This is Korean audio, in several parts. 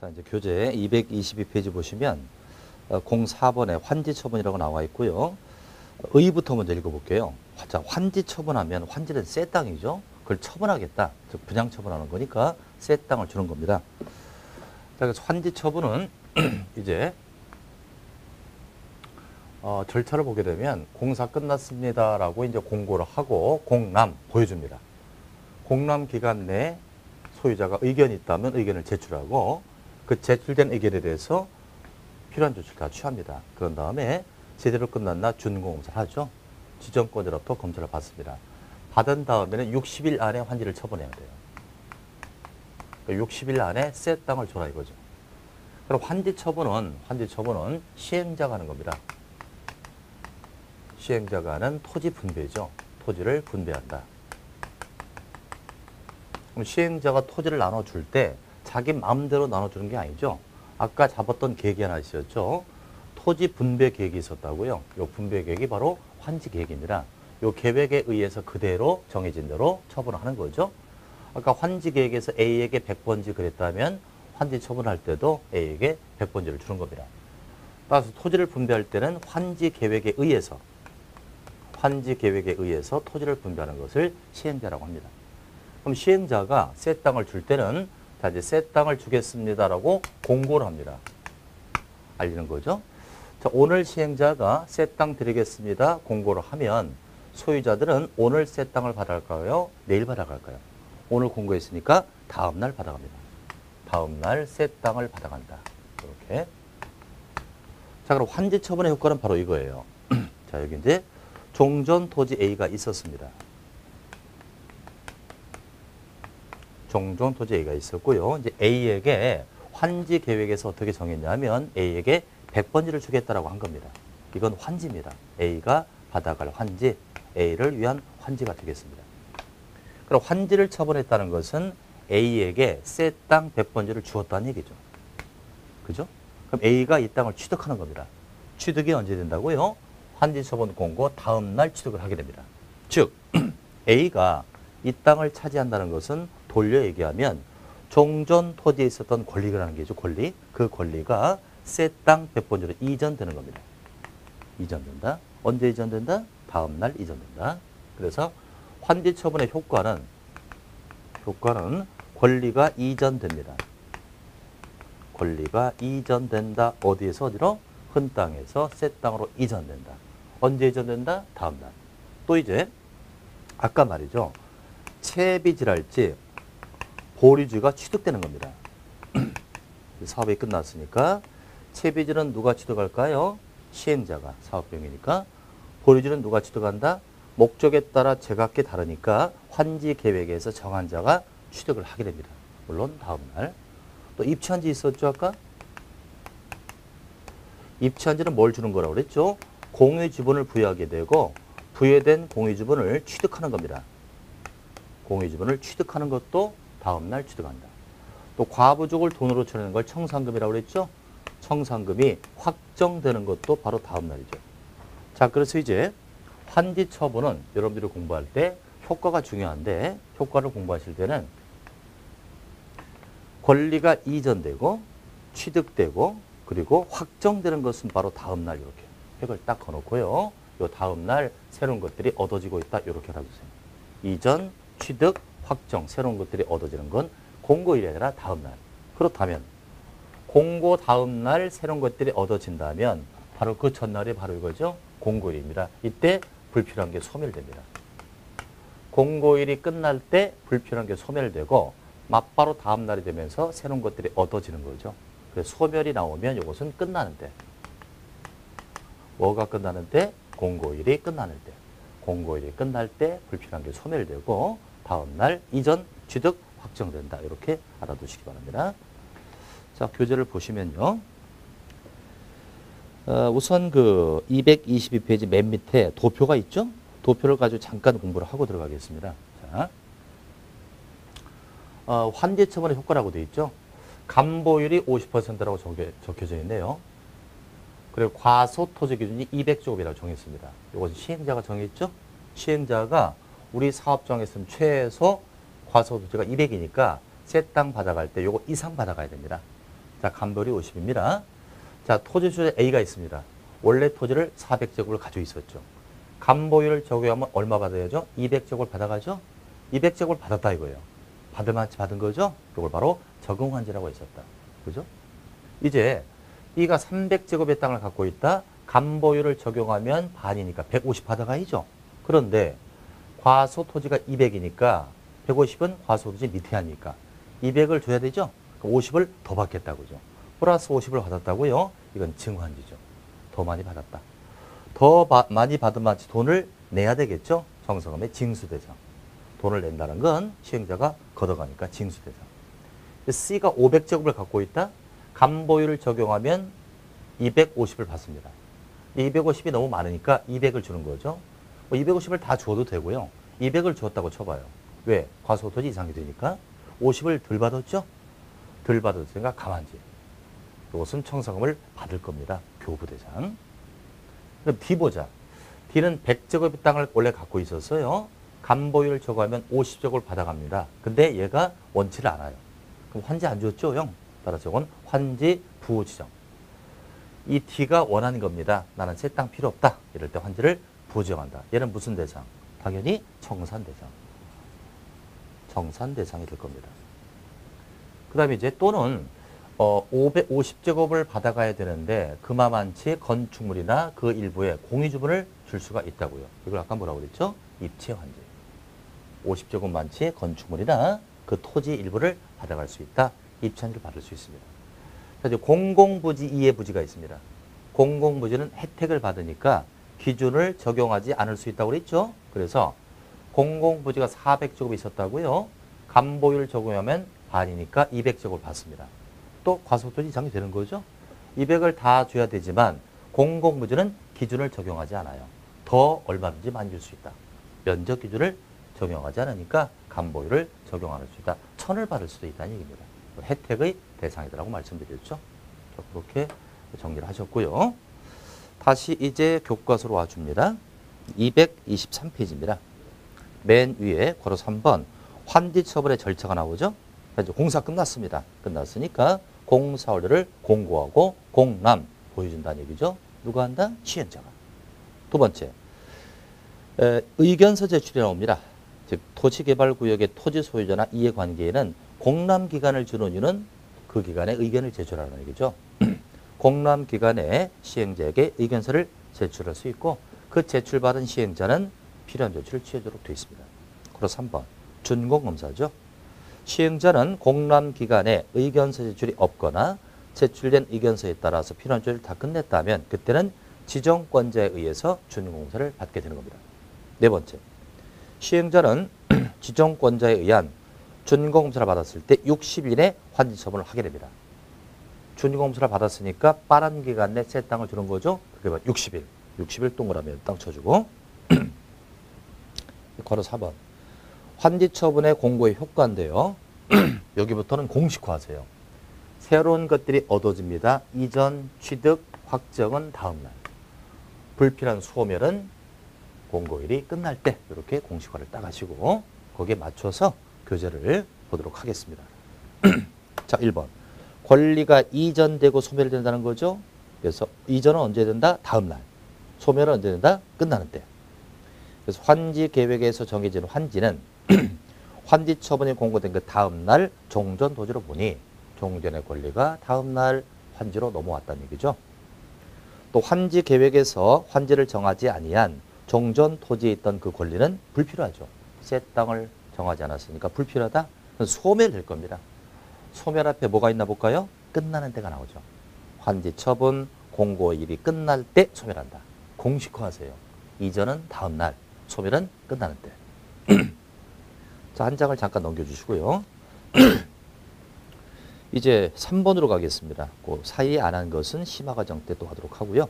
자, 이제 교재 222페이지 보시면 04번에 환지 처분이라고 나와 있고요. 의부터 먼저 읽어볼게요. 자, 환지 처분하면 환지는 새 땅이죠. 그걸 처분하겠다. 즉 분양 처분하는 거니까 새 땅을 주는 겁니다. 자, 그래서 환지 처분은 이제 절차를 보게 되면 공사 끝났습니다라고 이제 공고를 하고 공람 보여줍니다. 공람 기간 내에 소유자가 의견이 있다면 의견을 제출하고 그 제출된 의견에 대해서 필요한 조치를 다 취합니다. 그런 다음에 제대로 끝났나 준공검사를 하죠. 지정권으로부터 검사를 받습니다. 받은 다음에는 60일 안에 환지를 처분해야 돼요. 그러니까 60일 안에 새 땅을 줘라 이거죠. 그럼 환지 처분은 시행자가 하는 겁니다. 시행자가 하는 토지 분배죠. 토지를 분배한다. 그럼 시행자가 토지를 나눠줄 때 자기 마음대로 나눠주는 게 아니죠. 아까 잡았던 계획이 하나 있었죠. 토지 분배 계획이 있었다고요. 이 분배 계획이 바로 환지 계획입니다. 이 계획에 의해서 그대로 정해진 대로 처분을 하는 거죠. 아까 환지 계획에서 A에게 100번지 그랬다면 환지 처분할 때도 A에게 100번지를 주는 겁니다. 따라서 토지를 분배할 때는 환지 계획에 의해서 토지를 분배하는 것을 시행자라고 합니다. 그럼 시행자가 새 땅을 줄 때는 자, 이제 새 땅을 주겠습니다라고 공고를 합니다. 알리는 거죠. 자, 오늘 시행자가 새 땅 드리겠습니다 공고를 하면 소유자들은 오늘 새 땅을 받아갈까요? 내일 받아갈까요? 오늘 공고했으니까 다음 날 받아갑니다. 다음 날 새 땅을 받아간다. 이렇게. 자, 그럼 환지 처분의 효과는 바로 이거예요. 자, 여기 이제 종전 토지 A가 있었습니다. 종전 토지 A가 있었고요. 이제 A에게 환지 계획에서 어떻게 정했냐면 A에게 100번지를 주겠다라고 한 겁니다. 이건 환지입니다. A가 받아갈 환지, A를 위한 환지가 되겠습니다. 그럼 환지를 처분했다는 것은 A에게 새 땅 100번지를 주었다는 얘기죠. 그죠? 그럼 A가 이 땅을 취득하는 겁니다. 취득이 언제 된다고요? 환지 처분 공고 다음 날 취득을 하게 됩니다. 즉 A가 이 땅을 차지한다는 것은 돌려 얘기하면 종전 토지에 있었던 권리라는 게죠. 권리. 그 권리가 새 땅 100번지로 이전되는 겁니다. 이전된다. 언제 이전된다? 다음 날 이전된다. 그래서 환지 처분의 효과는 권리가 이전됩니다. 권리가 이전된다. 어디에서 어디로? 큰 땅에서 새 땅으로 이전된다. 언제 이전된다? 다음 날. 또 이제 아까 말이죠. 채비질할지 보류지가 취득되는 겁니다. 사업이 끝났으니까 채비지는 누가 취득할까요? 시행자가 사업비용이니까. 보류지는 누가 취득한다? 목적에 따라 제각기 다르니까 환지 계획에서 정한 자가 취득을 하게 됩니다. 물론 다음 날. 또 입치한지 있었죠 아까? 입치한지는 뭘 주는 거라고 그랬죠? 공유 지분을 부여하게 되고 부여된 공유 지분을 취득하는 겁니다. 공유 지분을 취득하는 것도 다음 날 취득한다. 또 과부족을 돈으로 쳐내는 걸 청산금이라고 그랬죠? 청산금이 확정되는 것도 바로 다음 날이죠. 자, 그래서 이제 환지 처분은 여러분들이 공부할 때 효과가 중요한데 효과를 공부하실 때는 권리가 이전되고 취득되고 그리고 확정되는 것은 바로 다음 날 이렇게 획을 딱 그어놓고요. 요 다음 날 새로운 것들이 얻어지고 있다 이렇게 알아두세요. 이전, 취득, 확정 새로운 것들이 얻어지는 건 공고일이 아니라 다음 날. 그렇다면 공고 다음 날 새로운 것들이 얻어진다면 바로 그 전날이 바로 이거죠. 공고일입니다. 이때 불필요한 게 소멸됩니다. 공고일이 끝날 때 불필요한 게 소멸되고 맞바로 다음 날이 되면서 새로운 것들이 얻어지는 거죠. 그래서 소멸이 나오면 이것은 끝나는 때. 뭐가 끝나는 때? 공고일이 끝나는 때. 공고일이 끝날 때 불필요한 게 소멸되고 다음 날 이전, 취득, 확정된다. 이렇게 알아두시기 바랍니다. 자, 교재를 보시면요. 우선 그 222페이지 맨 밑에 도표가 있죠? 도표를 가지고 잠깐 공부를 하고 들어가겠습니다. 자, 환지 처분의 효과라고 되어 있죠? 감보율이 50%라고 적혀져 있네요. 그리고 과소 토지 기준이 200제곱이라고 정했습니다. 이것은 시행자가 정했죠? 시행자가 우리 사업 정했으면 최소 과소 토지가 200이니까 새 땅 받아갈 때 요거 이상 받아가야 됩니다. 자, 간벌이 50입니다. 자, 토지 소유자 A가 있습니다. 원래 토지를 400제곱을 가지고 있었죠. 간보유를 적용하면 얼마 받아야죠? 200제곱을 받아가죠? 200제곱을 받았다 이거예요. 받을 만치 받은 거죠? 이걸 바로 적응환지라고 했었다. 그죠? 이제 B가 300제곱의 땅을 갖고 있다. 간보유를 적용하면 반이니까 150 받아가야죠. 그런데 과소 토지가 200이니까 150은 과소 토지 밑에 하니까 200을 줘야 되죠? 50을 더 받겠다고 죠. 플러스 50을 받았다고요? 이건 증환지죠. 더 많이 받았다. 더 많이 받은 만치 돈을 내야 되겠죠? 정성금의 징수대상. 돈을 낸다는 건 시행자가 걷어가니까 징수대상. C가 500제곱을 갖고 있다. 간보유를 적용하면 250을 받습니다. 250이 너무 많으니까 200을 주는 거죠. 250을 다 줘도 되고요. 200을 줬다고 쳐봐요. 왜? 과소토지 이상이 되니까. 50을 덜 받았죠? 덜 받았으니까 감환지. 이것은 청산금을 받을 겁니다. 교부대상. 그럼 D 보자. D는 100제곱의 땅을 원래 갖고 있었어요. 간보유를 적용하면 50제곱을 받아갑니다. 근데 얘가 원치를 않아요. 그럼 환지 안 줬죠? 0. 따라서 이건 환지 부호 지정. 이 D가 원하는 겁니다. 나는 새 땅 필요 없다. 이럴 때 환지를 부정한다. 얘는 무슨 대상? 당연히 청산 대상. 청산 대상이 될 겁니다. 그 다음에 이제 또는 550제곱을 받아가야 되는데 그만치 건축물이나 그 일부에 공유주분을 줄 수가 있다고요. 이걸 아까 뭐라고 그랬죠? 입체환지. 50제곱만치 건축물이나 그 토지 일부를 받아갈 수 있다. 입체환지를 받을 수 있습니다. 자, 이제 공공부지 이해 부지가 있습니다. 공공부지는 혜택을 받으니까 기준을 적용하지 않을 수 있다고 그랬죠? 그래서 공공부지가 400제곱이 있었다고요. 간보유를 적용하면 반이니까 200제곱을 받습니다. 또 과소토지 이상이 되는 거죠. 200을 다 줘야 되지만 공공부지는 기준을 적용하지 않아요. 더 얼마든지 많이 줄 수 있다. 면적 기준을 적용하지 않으니까 간보유를 적용 안 할 수 있다. 1000을 받을 수도 있다는 얘기입니다. 혜택의 대상이라고 말씀드렸죠. 그렇게 정리를 하셨고요. 다시 이제 교과서로 와줍니다. 223페이지입니다. 맨 위에 괄호 3번 환지 처분의 절차가 나오죠. 이제 공사 끝났습니다. 끝났으니까 공사 완료를 공고하고 공람 보여준다는 얘기죠. 누가 한다? 시행자가. 두 번째, 의견서 제출이 나옵니다. 즉 토지개발구역의 토지 소유자나 이해관계인은 공람기간을 주는 이유는 그 기간에 의견을 제출하라는 얘기죠. 공람기간에 시행자에게 의견서를 제출할 수 있고 그 제출받은 시행자는 필요한 조치를 취하도록 되어 있습니다. 그리고 3번 준공검사죠. 시행자는 공람기간에 의견서 제출이 없거나 제출된 의견서에 따라서 필요한 조치를 다 끝냈다면 그때는 지정권자에 의해서 준공검사를 받게 되는 겁니다. 네 번째, 시행자는 지정권자에 의한 준공검사를 받았을 때 60일에 환지 처분을 하게 됩니다. 준공검사를 받았으니까 빠른 기간 내 새 땅을 주는 거죠. 그게 바로 60일. 60일 동그라미 땅 쳐주고. 괄호 4번. 환지 처분의 공고의 효과인데요. 여기부터는 공식화하세요. 새로운 것들이 얻어집니다. 이전 취득 확정은 다음 날. 불필요한 소멸은 공고일이 끝날 때 이렇게 공식화를 딱 하시고 거기에 맞춰서 교재를 보도록 하겠습니다. 자, 1번. 권리가 이전되고 소멸된다는 거죠. 그래서 이전은 언제 된다? 다음 날. 소멸은 언제 된다? 끝나는 때. 그래서 환지 계획에서 정해진 환지는 환지 처분이 공고된 그 다음 날 종전 토지로 보니 종전의 권리가 다음 날 환지로 넘어왔다는 얘기죠. 또 환지 계획에서 환지를 정하지 아니한 종전 토지에 있던 그 권리는 불필요하죠. 새 땅을 정하지 않았으니까 불필요하다? 소멸될 겁니다. 소멸 앞에 뭐가 있나 볼까요? 끝나는 때가 나오죠. 환지 처분 공고일이 끝날 때 소멸한다. 공식화하세요. 이전은 다음 날, 소멸은 끝나는 때. 자, 한 장을 잠깐 넘겨주시고요. 이제 3번으로 가겠습니다. 그 사이에 안 한 것은 심화과정 때 또 하도록 하고요.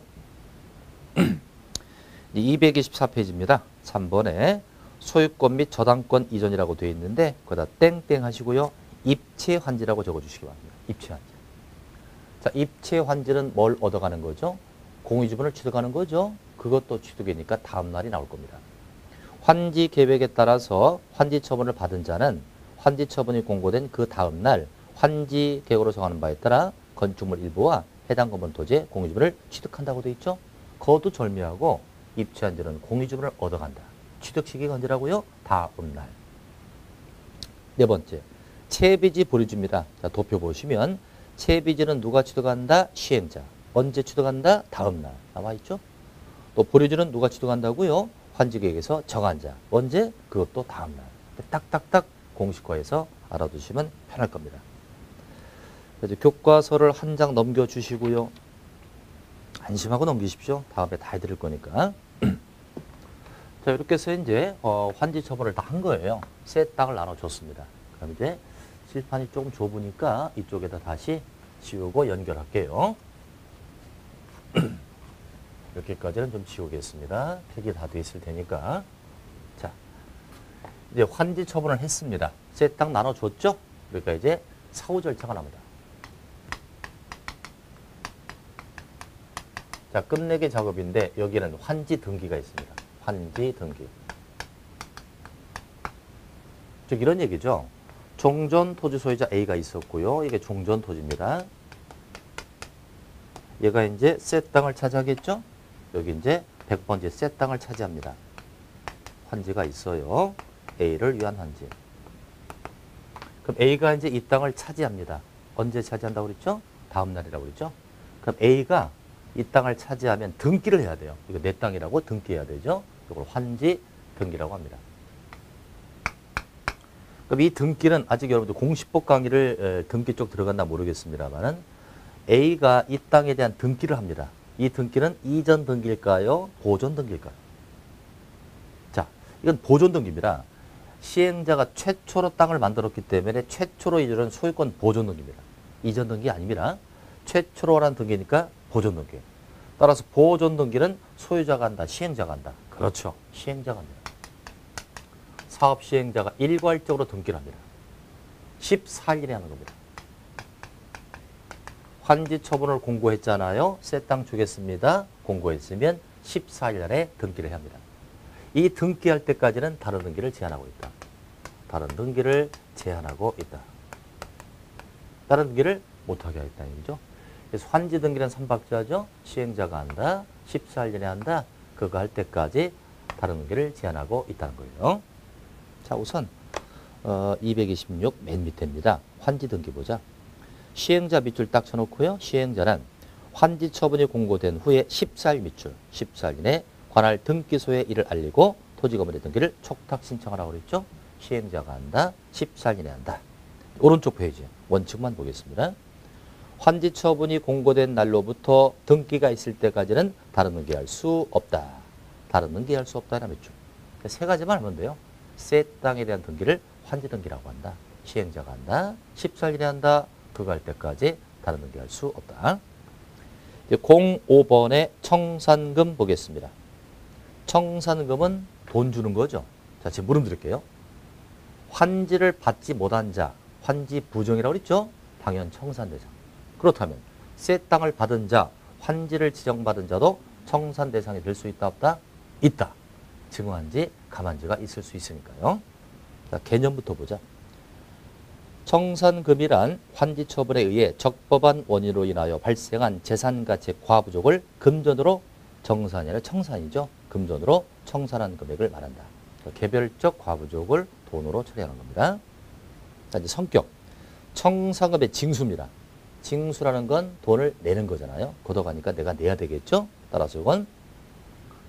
224페이지입니다. 3번에 소유권 및 저당권 이전이라고 되어 있는데 거기다 땡땡 하시고요. 입체환지라고 적어주시기 바랍니다. 입체환지. 자, 입체환지는 뭘 얻어가는 거죠? 공유지분을 취득하는 거죠. 그것도 취득이니까 다음 날이 나올 겁니다. 환지 계획에 따라서 환지 처분을 받은 자는 환지 처분이 공고된 그 다음 날 환지 계획으로 정하는 바에 따라 건축물 일부와 해당 건물 토지의 공유주분을 취득한다고 돼 있죠. 거두절미하고 입주한 자는 공유주분을 얻어간다. 취득 시기가 언제라고요? 다음 날. 네 번째, 채비지 보류주입니다. 자, 도표 보시면 채비지는 누가 취득한다? 시행자. 언제 취득한다? 다음 날. 나와 있죠? 또 보류주는 누가 취득한다고요? 환지계획에서 정한 자. 언제? 그것도 다음 날. 딱딱딱 공식화해서 알아두시면 편할 겁니다. 그래서 교과서를 한 장 넘겨주시고요. 안심하고 넘기십시오. 다음에 다 해드릴 거니까. 자, 이렇게 해서 이제 환지 처분을 다 한 거예요. 세 땅을 나눠줬습니다. 그럼 이제 칠판이 조금 좁으니까 이쪽에다 다시 지우고 연결할게요. 이렇게까지는 좀 지우겠습니다. 색이 다 돼 있을 테니까. 자, 이제 환지 처분을 했습니다. 세 땅 나눠줬죠? 그러니까 이제 사후 절차가 나옵니다. 자, 끝내기 작업인데 여기는 환지 등기가 있습니다. 환지 등기. 즉 이런 얘기죠. 종전 토지 소유자 A가 있었고요. 이게 종전 토지입니다. 얘가 이제 새 땅을 차지하겠죠? 여기 이제 100번지 새 땅을 차지합니다. 환지가 있어요. A를 위한 환지. 그럼 A가 이제 이 땅을 차지합니다. 언제 차지한다고 그랬죠? 다음 날이라고 그랬죠? 그럼 A가 이 땅을 차지하면 등기를 해야 돼요. 이거 내 땅이라고 등기해야 되죠? 이걸 환지 등기라고 합니다. 그럼 이 등기는 아직 여러분들 공시법 강의를 등기 쪽 들어갔나 모르겠습니다만은 A가 이 땅에 대한 등기를 합니다. 이 등기는 이전 등기일까요? 보존 등기일까요? 자, 이건 보존 등기입니다. 시행자가 최초로 땅을 만들었기 때문에 최초로 이전은 소유권 보존 등기입니다. 이전 등기 아닙니다. 최초로 한 등기니까 보존 등기. 따라서 보존 등기는 소유자가 한다, 시행자가 한다. 그렇죠. 시행자가 합니다. 사업 시행자가 일괄적으로 등기를 합니다. 14일에 하는 겁니다. 환지 처분을 공고했잖아요. 새 땅 주겠습니다. 공고했으면 14일 안에 등기를 해야 합니다. 이 등기할 때까지는 다른 등기를 제한하고 있다. 다른 등기를 제한하고 있다. 다른 등기를 못하게 하겠다는 얘기죠. 그래서 환지 등기는 3박자죠. 시행자가 한다. 14일 전에 한다. 그거 할 때까지 다른 등기를 제한하고 있다는 거예요. 자, 우선 226 맨 밑에입니다. 환지 등기 보자. 시행자 밑줄 딱 쳐놓고요. 시행자는 환지 처분이 공고된 후에 14일 밑줄, 14일 이내 관할 등기소에 이를 알리고 토지거물의 등기를 촉탁 신청하라고 그랬죠. 시행자가 한다. 14일 이내 한다. 오른쪽 페이지 원칙만 보겠습니다. 환지 처분이 공고된 날로부터 등기가 있을 때까지는 다른 등기할 수 없다. 다른 등기할 수 없다는 밑줄. 세 가지만 하면 돼요. 새 땅에 대한 등기를 환지 등기라고 한다. 시행자가 한다. 14일에 한다. 그거 할 때까지 다른 등기할 수 없다. 05번의 청산금 보겠습니다. 청산금은 돈 주는 거죠. 자, 지금 물음 드릴게요. 환지를 받지 못한 자, 환지 부정이라고 그랬죠? 당연 청산대상. 그렇다면 새 땅을 받은 자, 환지를 지정받은 자도 청산 대상이 될 수 있다 없다? 있다. 증언한지 감한지가 있을 수 있으니까요. 자, 개념부터 보자. 청산금이란 환지 처분에 의해 적법한 원인으로 인하여 발생한 재산가치의 과부족을 금전으로 정산이 아니라 청산이죠. 금전으로 청산한 금액을 말한다. 개별적 과부족을 돈으로 처리하는 겁니다. 자, 이제 성격. 청산금의 징수입니다. 징수라는 건 돈을 내는 거잖아요. 걷어가니까 내가 내야 되겠죠. 따라서 이건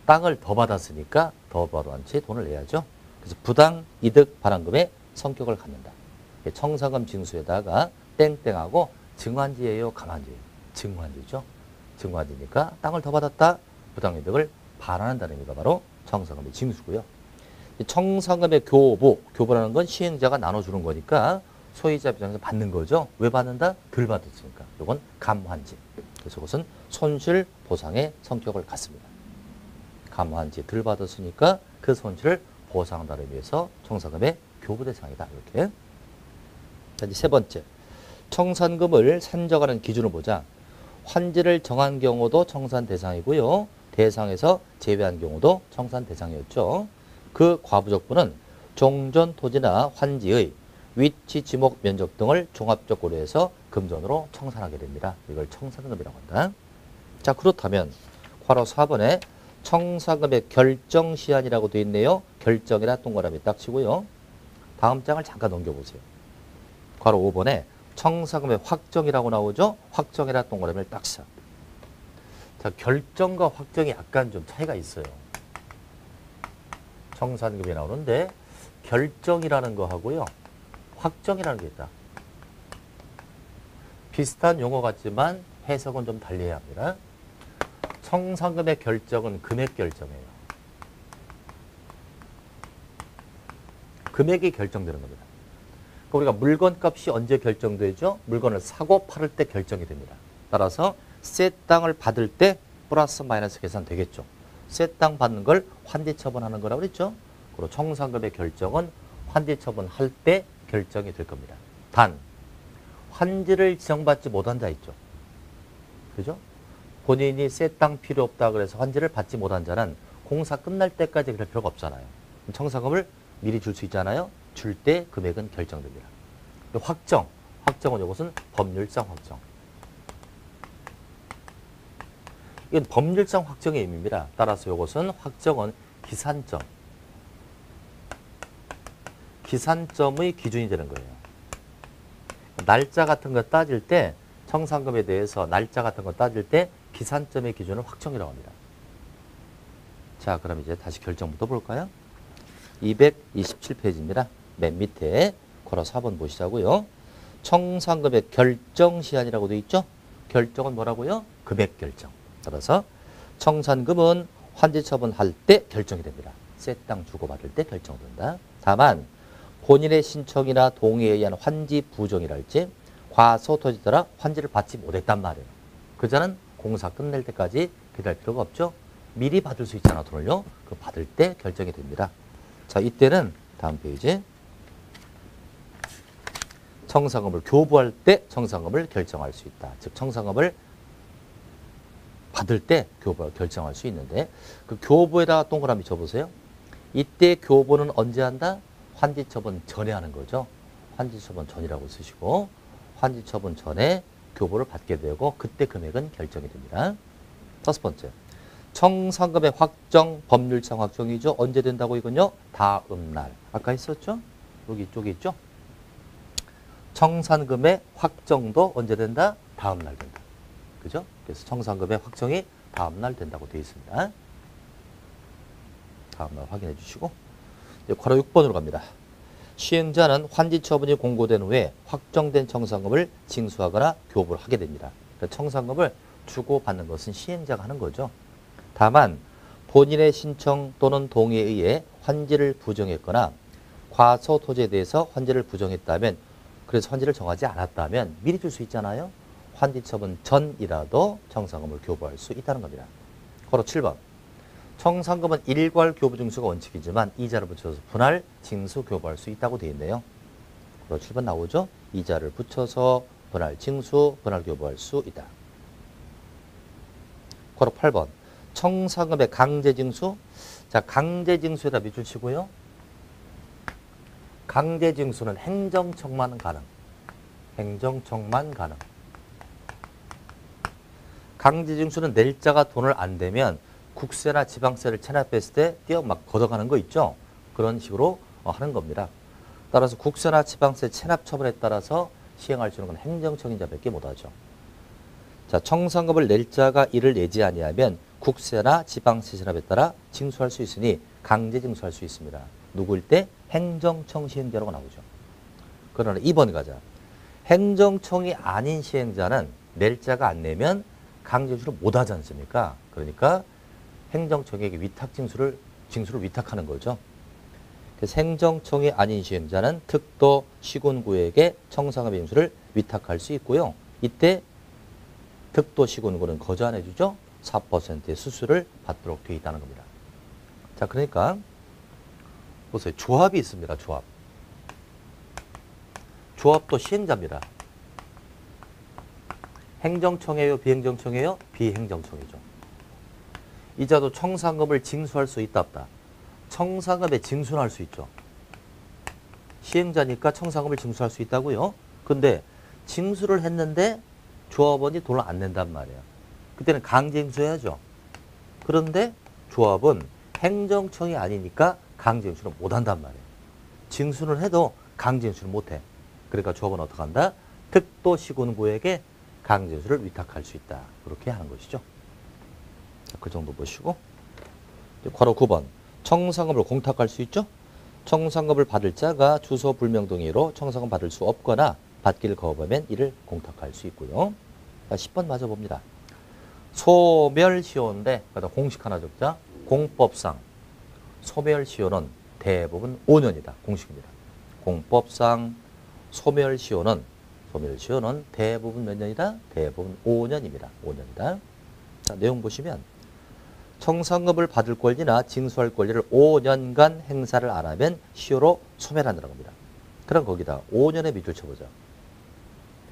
땅을 더 받았으니까 더 벌어한채 돈을 내야죠. 그래서 부당 이득 발행금의 성격을 갖는다. 청산금 징수에다가 땡땡하고 증환지예요, 감환지예요? 증환지죠. 증환지니까 땅을 더 받았다. 부당 이득을 반환한다는 의미가 바로 청산금의 징수고요. 청산금의 교부라는 건 시행자가 나눠주는 거니까 소유자 입장에서 받는 거죠. 왜 받는다? 덜 받았으니까. 이건 감환지. 그래서 그것은 손실 보상의 성격을 갖습니다. 감환지 덜 받았으니까 그 손실을 보상하기 위해서 청산금의 교부 대상이다. 이렇게. 자, 이제 세 번째. 청산금을 산정하는 기준을 보자. 환지를 정한 경우도 청산 대상이고요. 대상에서 제외한 경우도 청산 대상이었죠. 그 과부족분은 종전 토지나 환지의 위치, 지목, 면적 등을 종합적 고려해서 금전으로 청산하게 됩니다. 이걸 청산금이라고 한다. 자, 그렇다면 괄호 4번에 청산금의 결정시한이라고 되어 있네요. 결정이라 동그라미 딱 치고요. 다음 장을 잠깐 넘겨보세요. 괄호 5번에 청산금의 확정이라고 나오죠. 확정이라 동그라미를 딱 쳐. 자, 결정과 확정이 약간 좀 차이가 있어요. 청산금이 나오는데 결정이라는 거 하고요. 확정이라는 게 있다. 비슷한 용어 같지만 해석은 좀 달리해야 합니다. 청산금의 결정은 금액 결정이에요. 금액이 결정되는 겁니다. 우리가 물건값이 언제 결정되죠? 물건을 사고 팔을 때 결정이 됩니다. 따라서 새 땅을 받을 때 플러스 마이너스 계산 되겠죠. 새 땅 받는 걸 환지 처분하는 거라고 그랬죠. 그리고 청산금의 결정은 환지 처분할 때 결정이 될 겁니다. 단 환지를 지정받지 못한 자 있죠. 그죠? 본인이 새 땅 필요 없다 그래서 환지를 받지 못한 자는 공사 끝날 때까지 그럴 필요가 없잖아요. 청산금을 미리 줄 수 있잖아요. 줄 때 금액은 결정됩니다. 확정은 이것은 법률상 확정. 이건 법률상 확정의 의미입니다. 따라서 이것은 확정은 기산점의 기준이 되는 거예요. 날짜 같은 거 따질 때 청산금에 대해서 날짜 같은 거 따질 때 기산점의 기준을 확정이라고 합니다. 자, 그럼 이제 다시 결정부터 볼까요? 227페이지입니다. 맨 밑에 괄호 4번 보시자고요. 청산금의 결정시한이라고 되어 있죠? 결정은 뭐라고요? 금액 결정. 따라서 청산금은 환지 처분할 때 결정이 됩니다. 새 땅 주고받을 때 결정된다. 다만 본인의 신청이나 동의에 의한 환지 부정이랄지 과소토지 따라 환지를 받지 못했단 말이에요. 그자는 공사 끝낼 때까지 기다릴 필요가 없죠. 미리 받을 수 있잖아, 돈을요. 그 받을 때 결정이 됩니다. 자, 이때는 다음 페이지. 청산금을 교부할 때 청산금을 결정할 수 있다. 즉 청산금을 받을 때 교부를 결정할 수 있는데 그 교부에다 동그라미 쳐보세요. 이때 교부는 언제 한다? 환지처분 전에 하는 거죠. 환지처분 전이라고 쓰시고 환지처분 전에 교부를 받게 되고 그때 금액은 결정이 됩니다. 다섯 번째. 청산금의 확정, 법률상 확정이죠. 언제 된다고 이건요? 다음 날. 아까 있었죠? 여기 이쪽에 있죠? 청산금의 확정도 언제 된다? 다음 날 된다. 그죠? 그래서 청산금의 확정이 다음 날 된다고 되어 있습니다. 다음 날 확인해 주시고. 괄호 6번으로 갑니다. 시행자는 환지 처분이 공고된 후에 확정된 청산금을 징수하거나 교부를 하게 됩니다. 그러니까 청산금을 주고받는 것은 시행자가 하는 거죠. 다만 본인의 신청 또는 동의에 의해 환지를 부정했거나 과소 토지에 대해서 환지를 부정했다면 그래서 환지를 정하지 않았다면 미리 줄 수 있잖아요. 환지 처분 전이라도 청산금을 교부할 수 있다는 겁니다. 괄호 7번. 청산금은 일괄 교부 징수가 원칙이지만 이자를 붙여서 분할 징수 교부할 수 있다고 되어 있네요. 괄호 7번 나오죠. 이자를 붙여서 분할 징수, 분할 교부할 수 있다. 괄호 8번. 청산금의 강제징수. 자, 강제징수에다 밑줄 치고요. 강제징수는 행정청만 가능. 행정청만 가능. 강제징수는 낼 자가 돈을 안 대면 국세나 지방세를 체납했을 때 뛰어 막 걷어가는 거 있죠. 그런 식으로 하는 겁니다. 따라서 국세나 지방세 체납 처분에 따라서 시행할 수 있는 건 행정청인 자밖에 못하죠. 자, 청산금을 낼 자가 이를 내지 아니하면 국세나 지방세 체납에 따라 징수할 수 있으니 강제 징수할 수 있습니다. 누구일 때? 행정청 시행자라고 나오죠. 그러나 2번 가자. 행정청이 아닌 시행자는 낼 자가 안 내면 강제 징수를 못 하지 않습니까? 그러니까 행정청에게 위탁 징수를 위탁하는 거죠. 그래서 행정청이 아닌 시행자는 특도 시군구에게 청산금의 징수를 위탁할 수 있고요. 이때 특도 시군구는 거저 안 해주죠. 4%의 수수료를 받도록 되어 있다는 겁니다. 자, 그러니까 보세요. 조합이 있습니다. 조합. 조합도 시행자입니다. 행정청이에요? 비행정청이에요? 비행정청이죠. 이자도 청산금을 징수할 수 있다 없다. 청산금에 징수는 할 수 있죠. 시행자니까 청산금을 징수할 수 있다고요. 근데 징수를 했는데 조합원이 돈을 안 낸단 말이에요. 그때는 강제 징수해야죠. 그런데 조합은 행정청이 아니니까 강제 징수를 못 한단 말이에요. 징수를 해도 강제 징수를 못 해. 그러니까 조합은 어떻게 한다? 특도시군구에게 강제 징수를 위탁할 수 있다. 그렇게 하는 것이죠. 자, 그 정도 보시고. 괄호 9번. 청산금을 공탁할 수 있죠? 청산금을 받을 자가 주소 불명 등으로 청산금 받을 수 없거나 받기를 거부하면 이를 공탁할 수 있고요. 자, 10번 맞아 봅니다. 소멸시효인데 공식 하나 적자. 공법상 소멸시효는 대부분 5년이다. 공식입니다. 공법상 소멸시효는 대부분 몇 년이다? 대부분 5년입니다. 5년이다. 자, 내용 보시면 청산금을 받을 권리나 징수할 권리를 5년간 행사를 안 하면 시효로 소멸한다는 겁니다. 그럼 거기다 5년의 밑줄 쳐보자.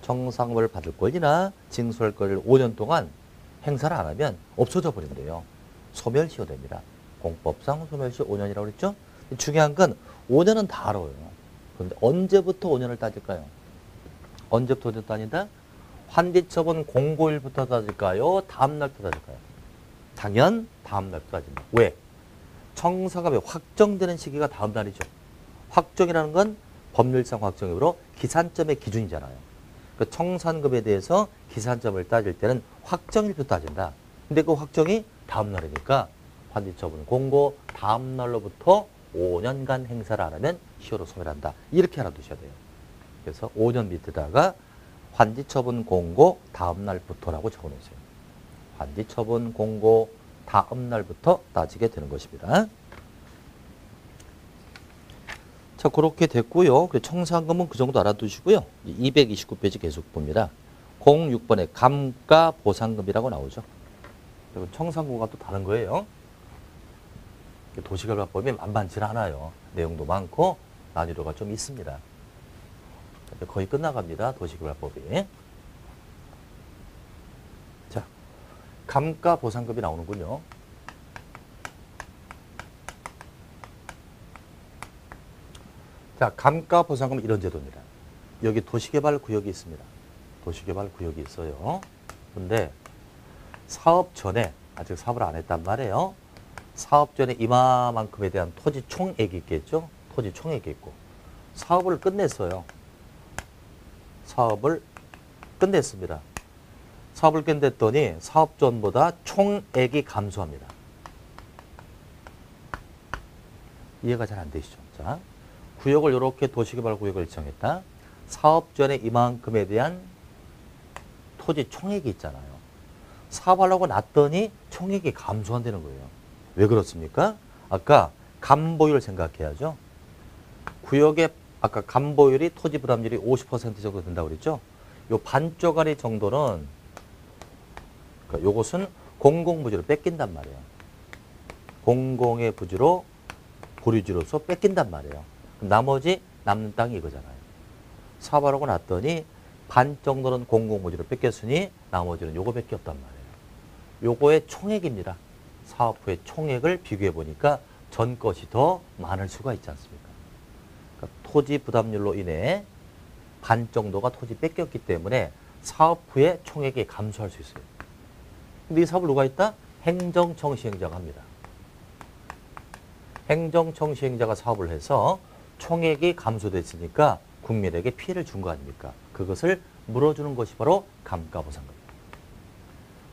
청산금을 받을 권리나 징수할 권리를 5년 동안 행사를 안 하면 없어져 버린대요. 소멸시효 됩니다. 공법상 소멸시효 5년이라고 그랬죠? 중요한 건 5년은 다 알아요. 그런데 언제부터 5년을 따질까요? 언제부터 5년 따진다? 환지처분 공고일부터 따질까요? 다음 날부터 따질까요? 당연 다음 날부터 따진다. 왜? 청산금이 확정되는 시기가 다음 날이죠. 확정이라는 건 법률상 확정이므로 기산점의 기준이잖아요. 그 청산금에 대해서 기산점을 따질 때는 확정일부터 따진다. 근데 그 확정이 다음 날이니까 환지처분 공고 다음 날로부터 5년간 행사를 안 하면 시효로 소멸한다. 이렇게 알아두셔야 돼요. 그래서 5년 밑에다가 환지처분 공고 다음 날부터라고 적어놓으세요. 환지처분 공고 다음 날부터 따지게 되는 것입니다. 자, 그렇게 됐고요. 청산금은 그 정도 알아두시고요. 229페이지 계속 봅니다. 06번에 감가보상금이라고 나오죠. 청산금과 또 다른 거예요. 도시개발법이 만만치 않아요. 내용도 많고 난이도가 좀 있습니다. 거의 끝나갑니다. 도시개발법이. 자, 감가보상금이 나오는군요. 자, 감가보상금은 이런 제도입니다. 여기 도시개발구역이 있습니다. 도시개발구역이 있어요. 근데 사업 전에 아직 사업을 안 했단 말이에요. 사업 전에 이만큼에 대한 토지 총액이 있겠죠. 토지 총액이 있고 사업을 끝냈어요. 사업을 끝냈습니다. 사업을 끝냈더니 사업 전보다 총액이 감소합니다. 이해가 잘 안 되시죠? 자, 구역을 이렇게 도시개발구역을 정했다. 사업 전에 이만큼에 대한 토지 총액이 있잖아요. 사업하려고 놨더니 총액이 감소한다는 거예요. 왜 그렇습니까? 아까 감보율 생각해야죠. 구역의 아까 감보율이 토지 부담률이 50% 정도 된다고 그랬죠. 요 반쪽짜리 정도는 그러니까 요것은 공공부지로 뺏긴단 말이에요. 공공의 부지로 보류지로서 뺏긴단 말이에요. 나머지 남는 땅이 이거잖아요. 사업하려고 놨더니 반 정도는 공공부지로 뺏겼으니 나머지는 요거밖에 없단 말이에요. 요거의 총액입니다. 사업 후의 총액을 비교해 보니까 전 것이 더 많을 수가 있지 않습니까? 그러니까 토지 부담률로 인해 반 정도가 토지 뺏겼기 때문에 사업 후에 총액이 감소할 수 있어요. 근데 이 사업을 누가 했다? 행정청 시행자가 합니다. 행정청 시행자가 사업을 해서 총액이 감소됐으니까 국민에게 피해를 준 거 아닙니까? 그것을 물어주는 것이 바로 감가보상금입니다.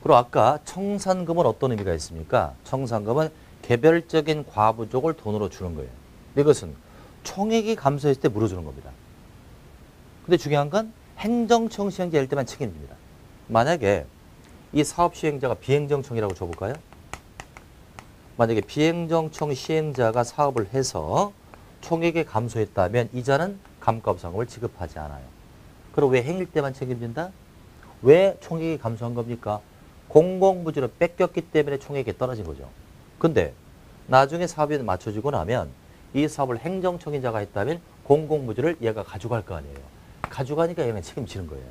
그리고 아까 청산금은 어떤 의미가 있습니까? 청산금은 개별적인 과부족을 돈으로 주는 거예요. 이것은 총액이 감소했을 때 물어주는 겁니다. 근데 중요한 건 행정청 시행자일 때만 책임집니다. 만약에 이 사업 시행자가 비행정청이라고 줘볼까요? 만약에 비행정청 시행자가 사업을 해서 총액이 감소했다면 이자는 감가보상금을 지급하지 않아요. 그럼 왜 행일 때만 책임진다? 왜 총액이 감소한 겁니까? 공공부지로 뺏겼기 때문에 총액이 떨어진 거죠. 근데 나중에 사업이 맞춰지고 나면 이 사업을 행정청인자가 했다면 공공부지를 얘가 가져갈 거 아니에요. 가져가니까 얘는 책임지는 거예요.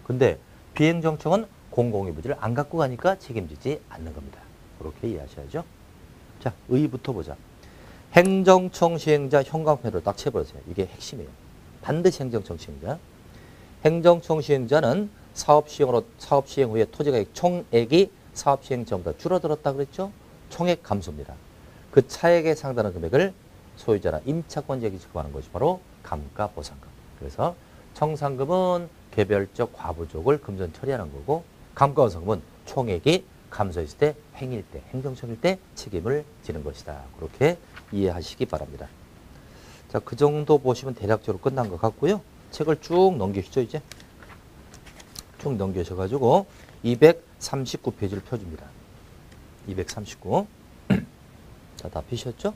근데 비행정청은 공공의 부지를 안 갖고 가니까 책임지지 않는 겁니다. 그렇게 이해하셔야죠. 자, 의부터 보자. 행정청 시행자 형광펜으로 딱 쳐버리세요. 이게 핵심이에요. 반드시 행정청 시행자. 행정청 시행자는 사업 시행 후에 토지가액 총액이 사업 시행 전보다 줄어들었다 그랬죠? 총액 감소입니다. 그 차액에 상당한 금액을 소유자나 임차권자에게 지급하는 것이 바로 감가보상금. 그래서 청산금은 개별적 과부족을 금전 처리하는 거고, 감가보상금은 총액이 감소했을 때, 행일 때, 행정청일 때 책임을 지는 것이다. 그렇게 이해하시기 바랍니다. 자, 그 정도 보시면 대략적으로 끝난 것 같고요. 책을 쭉 넘기시죠, 이제. 쭉 넘기셔가지고 239페이지를 펴줍니다. 239. 자, 다 피셨죠?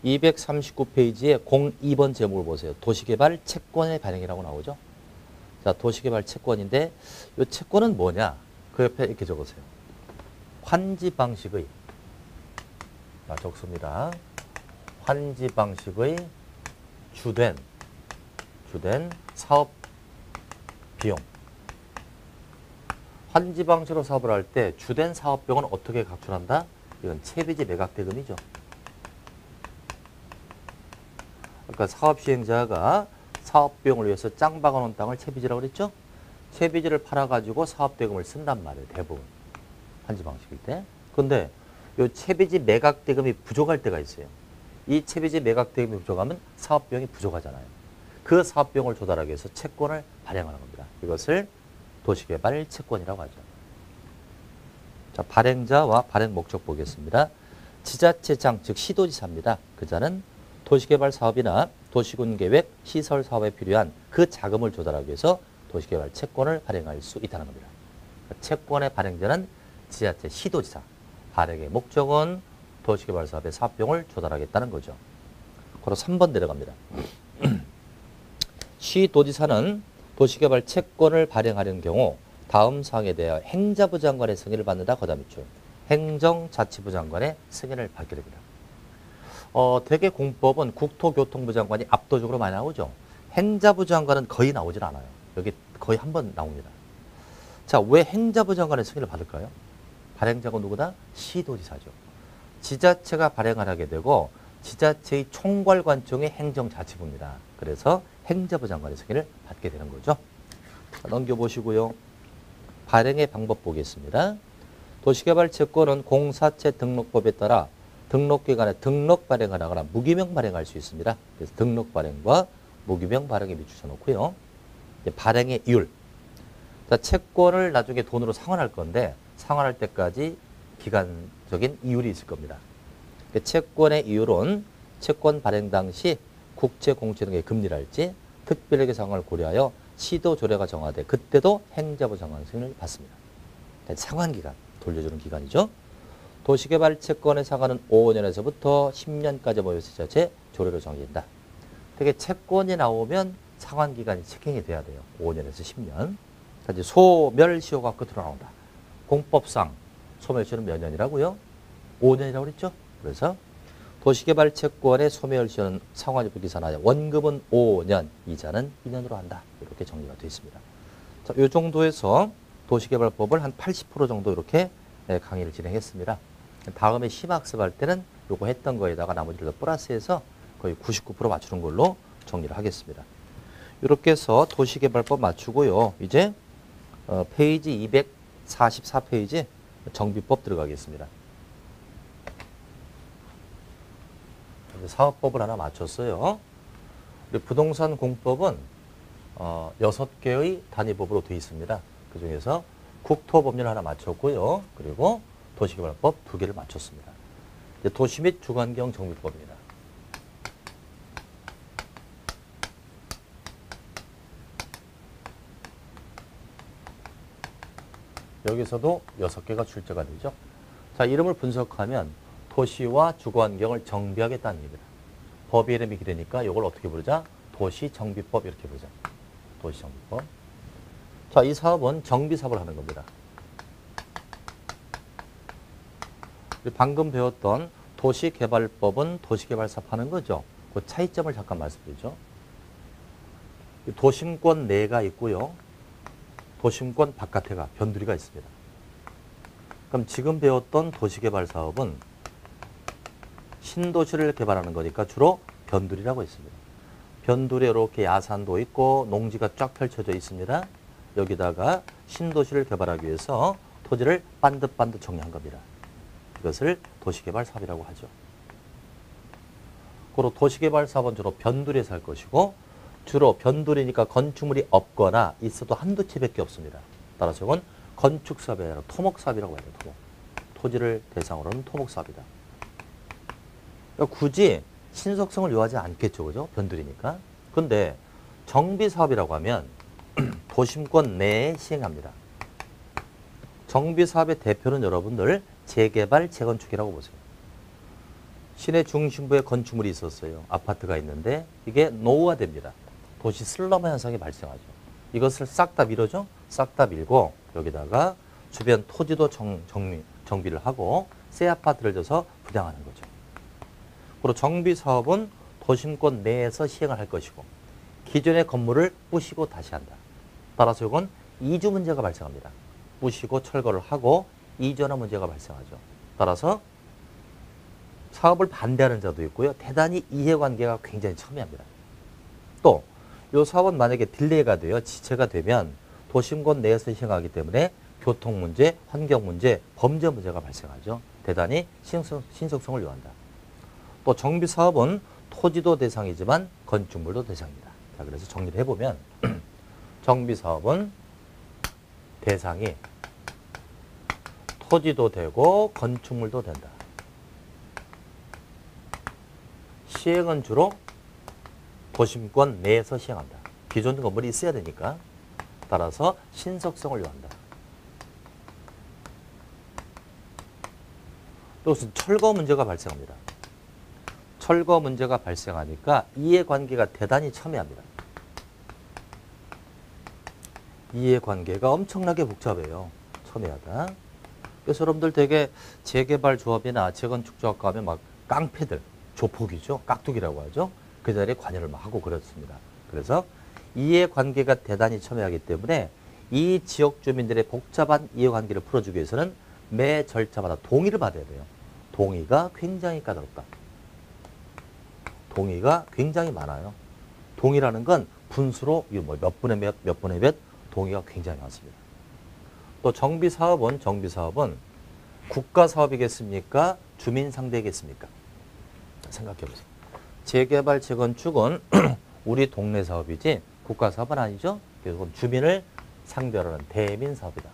239페이지에 02번 제목을 보세요. 도시개발 채권의 발행이라고 나오죠. 자, 도시개발 채권인데 이 채권은 뭐냐? 그 옆에 이렇게 적으세요. 환지 방식의, 자, 적습니다. 환지 방식의 주된 사업 비용. 환지 방식으로 사업을 할 때 주된 사업 비용은 어떻게 각출한다? 이건 채비지 매각 대금이죠. 그러니까 사업 시행자가 사업 비용을 위해서 짱 박아놓은 땅을 채비지라고 그랬죠? 채비지를 팔아가지고 사업 대금을 쓴단 말이에요. 대부분. 환지 방식일 때. 그런데 이 채비지 매각 대금이 부족할 때가 있어요. 이 채비지 매각 대금이 부족하면 사업 비용이 부족하잖아요. 그 사업 비용을 조달하기 위해서 채권을 발행하는 겁니다. 이것을 도시개발 채권이라고 하죠. 자, 발행자와 발행 목적 보겠습니다. 지자체장, 즉 시도지사입니다. 그 자는 도시개발 사업이나 도시군계획, 시설 사업에 필요한 그 자금을 조달하기 위해서 도시개발 채권을 발행할 수 있다는 겁니다. 채권의 발행자는 지자체 시도지사, 발행의 목적은 도시개발 사업의 사업비용을 조달하겠다는 거죠. 그리고 3번 내려갑니다. 시도지사는 도시개발 채권을 발행하려는 경우 다음 사항에 대하여 행자부 장관의 승인을 받는다. 거다밑줄. 행정자치부 장관의 승인을 받게 됩니다. 대개 공법은 국토교통부 장관이 압도적으로 많이 나오죠. 행자부 장관은 거의 나오질 않아요. 여기 거의 한 번 나옵니다. 자, 왜 행자부 장관의 승인을 받을까요? 발행자가 누구다? 시도지사죠. 지자체가 발행을 하게 되고 지자체의 총괄관청이 행정자치부입니다. 그래서 행자부 장관의 승인을 받게 되는 거죠. 자, 넘겨보시고요. 발행의 방법 보겠습니다. 도시개발 채권은 공사체 등록법에 따라 등록기관에 등록 발행을 하거나 무기명 발행할 수 있습니다. 그래서 등록 발행과 무기명 발행에 비추어 놓고요. 발행의 이율. 자, 채권을 나중에 돈으로 상환할 건데 상환할 때까지 기간적인 이율이 있을 겁니다. 채권의 이율은 채권 발행 당시 국채공채 등의 금리랄지 특별하게 상황을 고려하여 시도 조례가 정하되 그때도 행자부 장관 승인을 받습니다. 상환기간, 돌려주는 기간이죠. 도시개발 채권의 상환은 5년에서부터 10년까지 모여서 지자체 조례로 정해진다. 되게 채권이 나오면 상환기간이 책행이 돼야 돼요. 5년에서 10년. 이제 소멸시효가 끝으로 나온다. 공법상 소멸시효는 몇 년이라고요? 5년이라고 그랬죠? 그래서 도시개발 채권의 소멸시효는 상환여부 기산하여 원금은 5년, 이자는 2년으로 한다. 이렇게 정리가 되어 있습니다. 자, 이 정도에서 도시개발법을 한 80% 정도 이렇게 강의를 진행했습니다. 다음에 심학습할 때는 요거 했던 거에다가 나머지를 더 플러스해서 거의 99% 맞추는 걸로 정리를 하겠습니다. 이렇게 해서 도시개발법 맞추고요. 이제 페이지 244페이지 정비법 들어가겠습니다. 사업법을 하나 맞췄어요. 우리 부동산 공법은 6개의 단위법으로 되어 있습니다. 그 중에서 국토법률 하나 맞췄고요. 그리고 도시개발법 2개를 맞췄습니다. 이제 도시 및 주거환경 정비법입니다. 여기서도 6개가 출제가 되죠. 자, 이름을 분석하면 도시와 주거환경을 정비하겠다는 얘기입니다. 법의 이름이 길으니까 이걸 어떻게 부르자? 도시정비법 이렇게 부르자. 도시정비법. 자, 이 사업은 정비사업을 하는 겁니다. 우리 방금 배웠던 도시개발법은 도시개발사업 하는 거죠. 그 차이점을 잠깐 말씀드리죠. 도심권 내가 있고요. 도심권 바깥에가 변두리가 있습니다. 그럼 지금 배웠던 도시개발 사업은 신도시를 개발하는 거니까 주로 변두리라고 했습니다. 변두리에 이렇게 야산도 있고 농지가 쫙 펼쳐져 있습니다. 여기다가 신도시를 개발하기 위해서 토지를 반듯반듯 정리한 겁니다. 이것을 도시개발 사업이라고 하죠. 그리고 도시개발 사업은 주로 변두리에서 할 것이고 주로 변두리니까 건축물이 없거나 있어도 한두 채밖에 없습니다. 따라서 이건 건축사업이 아니라 토목사업이라고 해야 돼요. 토목. 토지를 대상으로 하는 토목사업이다. 그러니까 굳이 신속성을 요하지 않겠죠. 그죠? 변두리니까. 그런데 정비사업이라고 하면 도심권 내에 시행합니다. 정비사업의 대표는 여러분들 재개발, 재건축이라고 보세요. 시내 중심부에 건축물이 있었어요. 아파트가 있는데 이게 노후화됩니다. 도시 슬럼화 현상이 발생하죠. 이것을 싹 다 밀어줘. 싹 다 밀고 여기다가 주변 토지도 정비를 하고 새 아파트를 져서 분양하는 거죠. 그리고 정비사업은 도심권 내에서 시행을 할 것이고 기존의 건물을 부시고 다시 한다. 따라서 이건 이주 문제가 발생합니다. 부시고 철거를 하고 이전화 문제가 발생하죠. 따라서 사업을 반대하는 자도 있고요. 대단히 이해관계가 굉장히 첨예합니다. 또 이 사업은 만약에 딜레이가 돼요. 지체가 되면 도심권 내에서 시행하기 때문에 교통 문제, 환경 문제, 범죄 문제가 발생하죠. 대단히 신속성을 요한다. 또 정비사업은 토지도 대상이지만 건축물도 대상입니다. 자, 그래서 정리를 해보면 정비사업은 대상이 토지도 되고 건축물도 된다. 시행은 주로 도심권 내에서 시행한다. 기존 건물이 있어야 되니까. 따라서 신속성을 요한다. 또 철거 문제가 발생합니다. 철거 문제가 발생하니까 이해관계가 대단히 첨예합니다. 이해관계가 엄청나게 복잡해요. 첨예하다. 그래서 여러분들 되게 재개발 조합이나 재건축 조합 가면 막 깡패들, 조폭이죠. 깍두기라고 하죠. 그 자리에 관여를 막 하고 그렇습니다. 그래서 이해관계가 대단히 첨예하기 때문에 이 지역 주민들의 복잡한 이해관계를 풀어주기 위해서는 매 절차마다 동의를 받아야 돼요. 동의가 굉장히 까다롭다. 동의가 굉장히 많아요. 동의라는 건 분수로 몇 분의 몇 동의가 굉장히 많습니다. 또 정비사업은 국가사업이겠습니까? 주민상대겠습니까? 생각해 보세요. 재개발, 재건축은 우리 동네 사업이지 국가사업은 아니죠. 그래서 주민을 상대로 하는 대민사업이다.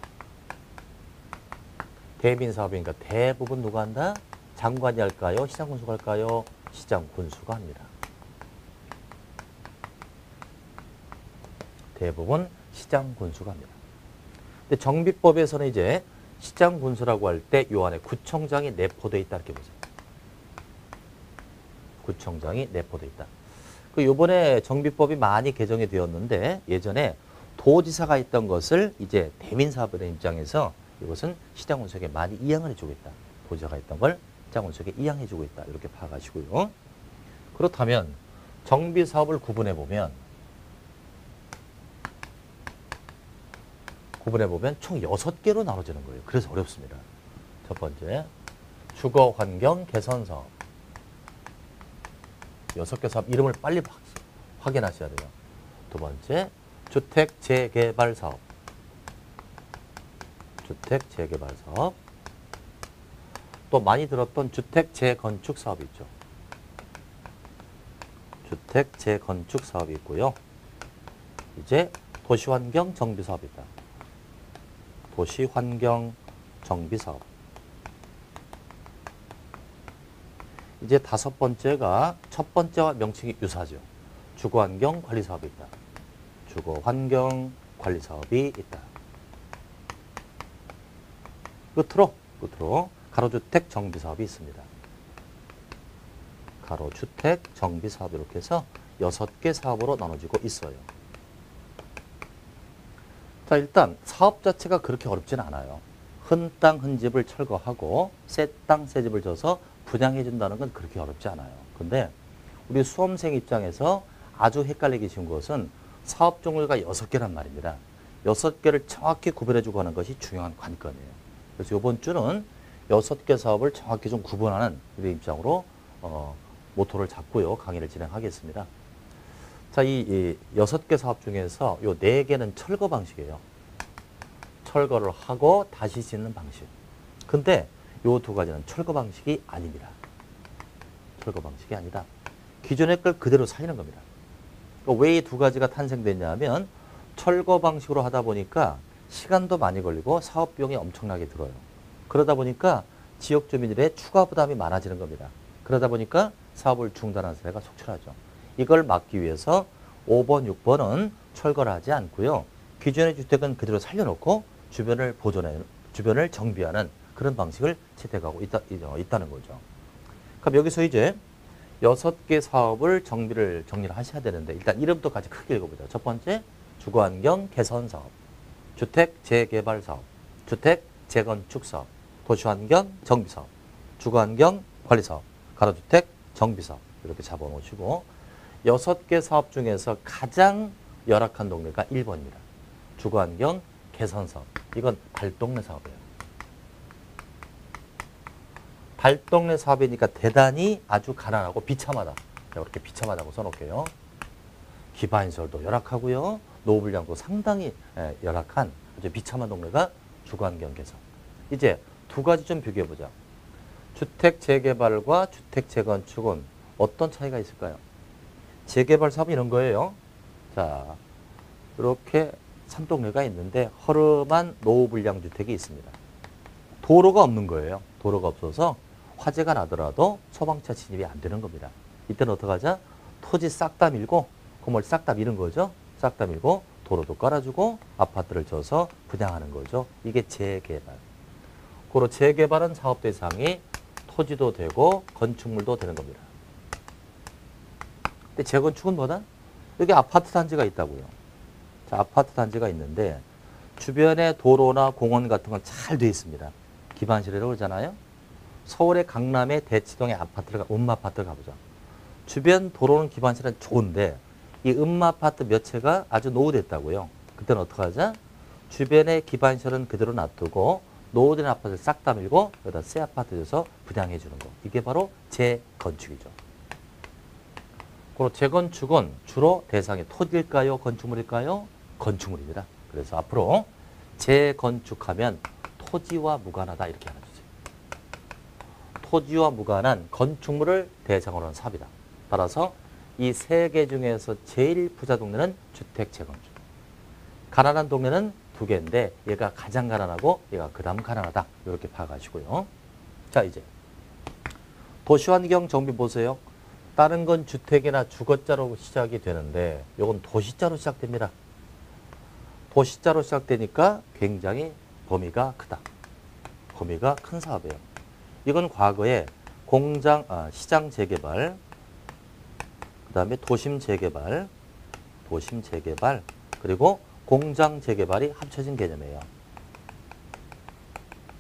대민사업이니까 대부분 누가 한다? 장관이 할까요? 시장군수가 할까요? 시장군수가 합니다. 대부분 시장군수가 합니다. 근데 정비법에서는 이제 시장군수라고 할 때 요 안에 구청장이 내포되어 있다 이렇게 보세요. 구청장이 내포되어 있다. 그 요번에 정비법이 많이 개정이 되었는데 예전에 도지사가 있던 것을 이제 대민사업의 입장에서 이것은 시장군수에게 많이 이양을 해주고 있다. 도지사가 있던 걸 시장군수에게 이양해주고 있다. 이렇게 파악하시고요. 그렇다면 정비사업을 구분해보면 총 6개로 나눠지는 거예요. 그래서 어렵습니다. 첫 번째, 주거환경 개선사업. 6개 사업 이름을 빨리 확인하셔야 돼요. 두 번째, 주택재개발사업. 주택재개발사업. 또 많이 들었던 주택재건축사업이 있죠. 주택재건축사업이 있고요. 이제 도시환경정비사업이 있다. 도시환경정비사업. 이제 다섯 번째가 첫 번째와 명칭이 유사하죠. 주거환경관리사업이 있다. 주거환경관리사업이 있다. 끝으로 가로주택 정비사업이 있습니다. 가로주택 정비사업 이렇게 해서 6개 사업으로 나눠지고 있어요. 자, 일단 사업 자체가 그렇게 어렵진 않아요. 흔 땅, 흔 집을 철거하고 새 땅, 새 집을 져서 분양해 준다는 건 그렇게 어렵지 않아요. 근데 우리 수험생 입장에서 아주 헷갈리기 쉬운 것은 사업 종류가 6개란 말입니다. 6개를 정확히 구별해 주고 하는 것이 중요한 관건이에요. 그래서 이번 주는 6개 사업을 정확히 좀 구분하는 우리 입장으로 모토를 잡고요. 강의를 진행하겠습니다. 자, 이 6개 사업 중에서 요 4개는 철거 방식이에요. 철거를 하고 다시 짓는 방식. 근데 요 2가지는 철거 방식이 아닙니다. 철거 방식이 아니라 기존의 걸 그대로 살리는 겁니다. 왜 이 2가지가 탄생됐냐면 철거 방식으로 하다 보니까 시간도 많이 걸리고 사업 비용이 엄청나게 들어요. 그러다 보니까 지역 주민들의 추가 부담이 많아지는 겁니다. 그러다 보니까 사업을 중단하는 사례가 속출하죠. 이걸 막기 위해서 5번, 6번은 철거를 하지 않고요. 기존의 주택은 그대로 살려놓고 주변을 보존해, 주변을 정비하는 그런 방식을 채택하고 있다는 거죠. 그럼 여기서 이제 6개 사업을 정리를 하셔야 되는데 일단 이름부터 같이 크게 읽어보자. 첫 번째, 주거환경 개선 사업, 주택 재개발 사업, 주택 재건축 사업, 도시환경 정비 사업, 주거환경 관리 사업, 가로주택 정비 사업 이렇게 잡아놓으시고 6개 사업 중에서 가장 열악한 동네가 1번입니다. 주거환경 개선 사업. 이건 발동네 사업이에요. 발동네 사업이니까 대단히 아주 가난하고 비참하다. 이렇게 비참하다고 써놓을게요. 기반시설도 열악하고요. 노후불량도 상당히 열악한 아주 비참한 동네가 주거환경 개선. 이제 2가지 좀 비교해보자. 주택 재개발과 주택 재건축은 어떤 차이가 있을까요? 재개발 사업은 이런 거예요. 자, 이렇게 산동네가 있는데 허름한 노후불량 주택이 있습니다. 도로가 없는 거예요. 도로가 없어서 화재가 나더라도 소방차 진입이 안 되는 겁니다. 이때는 어떡하자? 토지 싹 다 밀고 건물 싹 다 미는 거죠. 싹 다 밀고 도로도 깔아주고 아파트를 져서 분양하는 거죠. 이게 재개발. 고로 재개발은 사업 대상이 토지도 되고 건축물도 되는 겁니다. 근데 재건축은 뭐다? 여기 아파트 단지가 있다고요. 자, 아파트 단지가 있는데 주변에 도로나 공원 같은 건 잘 돼 있습니다. 기반시설이라고 그러잖아요. 서울의 강남의 대치동의 음마아파트를 가보자. 주변 도로는 기반시설은 좋은데 이 음마아파트 몇 채가 아주 노후됐다고요. 그때는 어떡하자? 주변의 기반시설은 그대로 놔두고 노후된 아파트를 싹 다 밀고 여기다 새 아파트 줘서 분양해 주는 거. 이게 바로 재건축이죠. 그리고 재건축은 주로 대상이 토지일까요? 건축물일까요? 건축물입니다. 그래서 앞으로 재건축하면 토지와 무관하다 이렇게 알아주세요. 토지와 무관한 건축물을 대상으로 한 사업이다. 따라서 이 3개 중에서 제일 부자 동네는 주택 재건축. 가난한 동네는 2개인데 얘가 가장 가난하고 얘가 그 다음 가난하다. 이렇게 파악하시고요. 자, 이제 도시환경 정비 보세요. 다른 건 주택이나 주거자로 시작이 되는데 이건 도시자로 시작됩니다. 도시자로 시작되니까 굉장히 범위가 크다. 범위가 큰 사업이에요. 이건 과거에 시장 재개발, 그 다음에 도심 재개발, 그리고 공장 재개발이 합쳐진 개념이에요.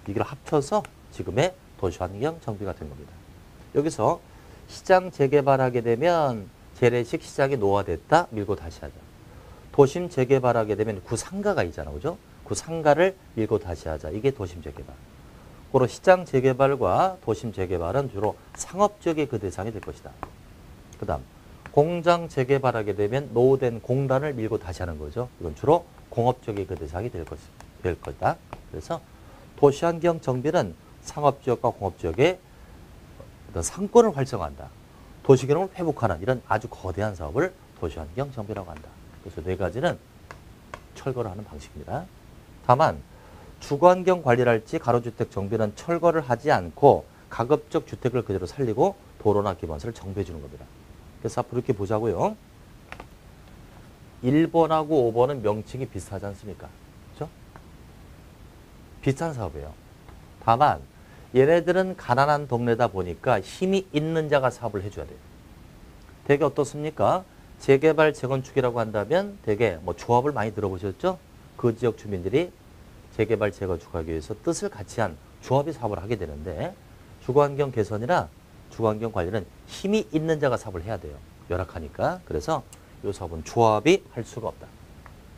이걸 합쳐서 지금의 도시환경 정비가 된 겁니다. 여기서 시장 재개발하게 되면 재래식 시장이 노화됐다 밀고 다시 하자. 도심 재개발하게 되면 구상가가 있잖아, 그죠? 구상가를 밀고 다시 하자. 이게 도심 재개발. 고로 시장 재개발과 도심 재개발은 주로 상업지역의 그 대상이 될 것이다. 그 다음 공장 재개발하게 되면 노후된 공단을 밀고 다시 하는 거죠. 이건 주로 공업지역의 그 대상이 될 거다. 그래서 도시환경 정비는 상업지역과 공업지역의 어떤 상권을 활성화한다. 도시균형을 회복하는 이런 아주 거대한 사업을 도시환경 정비라고 한다. 그래서 4가지는 철거를 하는 방식입니다. 다만 주거환경 관리를 할지 가로주택 정비는 철거를 하지 않고 가급적 주택을 그대로 살리고 도로나 기반시설을 정비해 주는 겁니다. 그래서 앞으로 이렇게 보자고요. 1번하고 5번은 명칭이 비슷하지 않습니까? 그렇죠? 비슷한 사업이에요. 다만 얘네들은 가난한 동네다 보니까 힘이 있는 자가 사업을 해줘야 돼요. 되게 어떻습니까? 재개발, 재건축이라고 한다면 되게 조합을 많이 들어보셨죠? 그 지역 주민들이 재개발, 재건축하기 위해서 뜻을 같이 한 조합이 사업을 하게 되는데 주거환경 개선이나 주거환경 관리는 힘이 있는 자가 사업을 해야 돼요. 열악하니까. 그래서 이 사업은 조합이 할 수가 없다.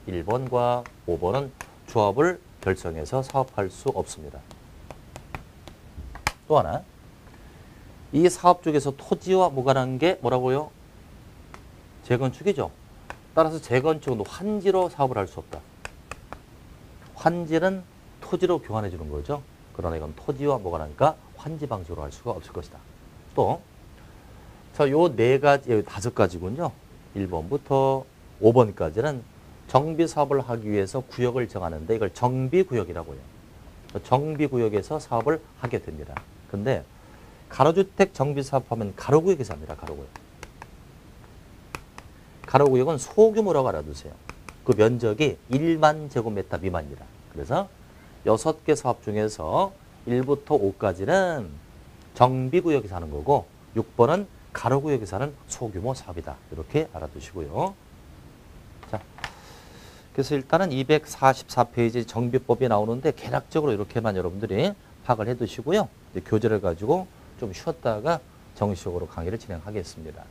1번과 5번은 조합을 결성해서 사업할 수 없습니다. 또 하나, 이 사업 쪽에서 토지와 무관한 게 뭐라고요? 재건축이죠. 따라서 재건축은 환지로 사업을 할 수 없다. 환지는 토지로 교환해 주는 거죠. 그러나 이건 토지와 무관하니까 환지 방식으로 할 수가 없을 것이다. 또, 자, 요 네 가지, 다섯 가지군요. 1번부터 5번까지는 정비 사업을 하기 위해서 구역을 정하는데 이걸 정비구역이라고 해요. 정비구역에서 사업을 하게 됩니다. 근데 가로주택 정비 사업하면 가로구역에서 합니다. 가로구역. 가로구역은 소규모라고 알아두세요. 그 면적이 1만 제곱미터 미만입니다. 그래서 6개 사업 중에서 1부터 5까지는 정비구역에서 하는 거고 6번은 가로구역에서 하는 소규모 사업이다. 이렇게 알아두시고요. 자, 그래서 일단은 244페이지 정비법이 나오는데 개략적으로 이렇게만 여러분들이 파악을 해 두시고요. 교재를 가지고 좀 쉬었다가 정식적으로 강의를 진행하겠습니다.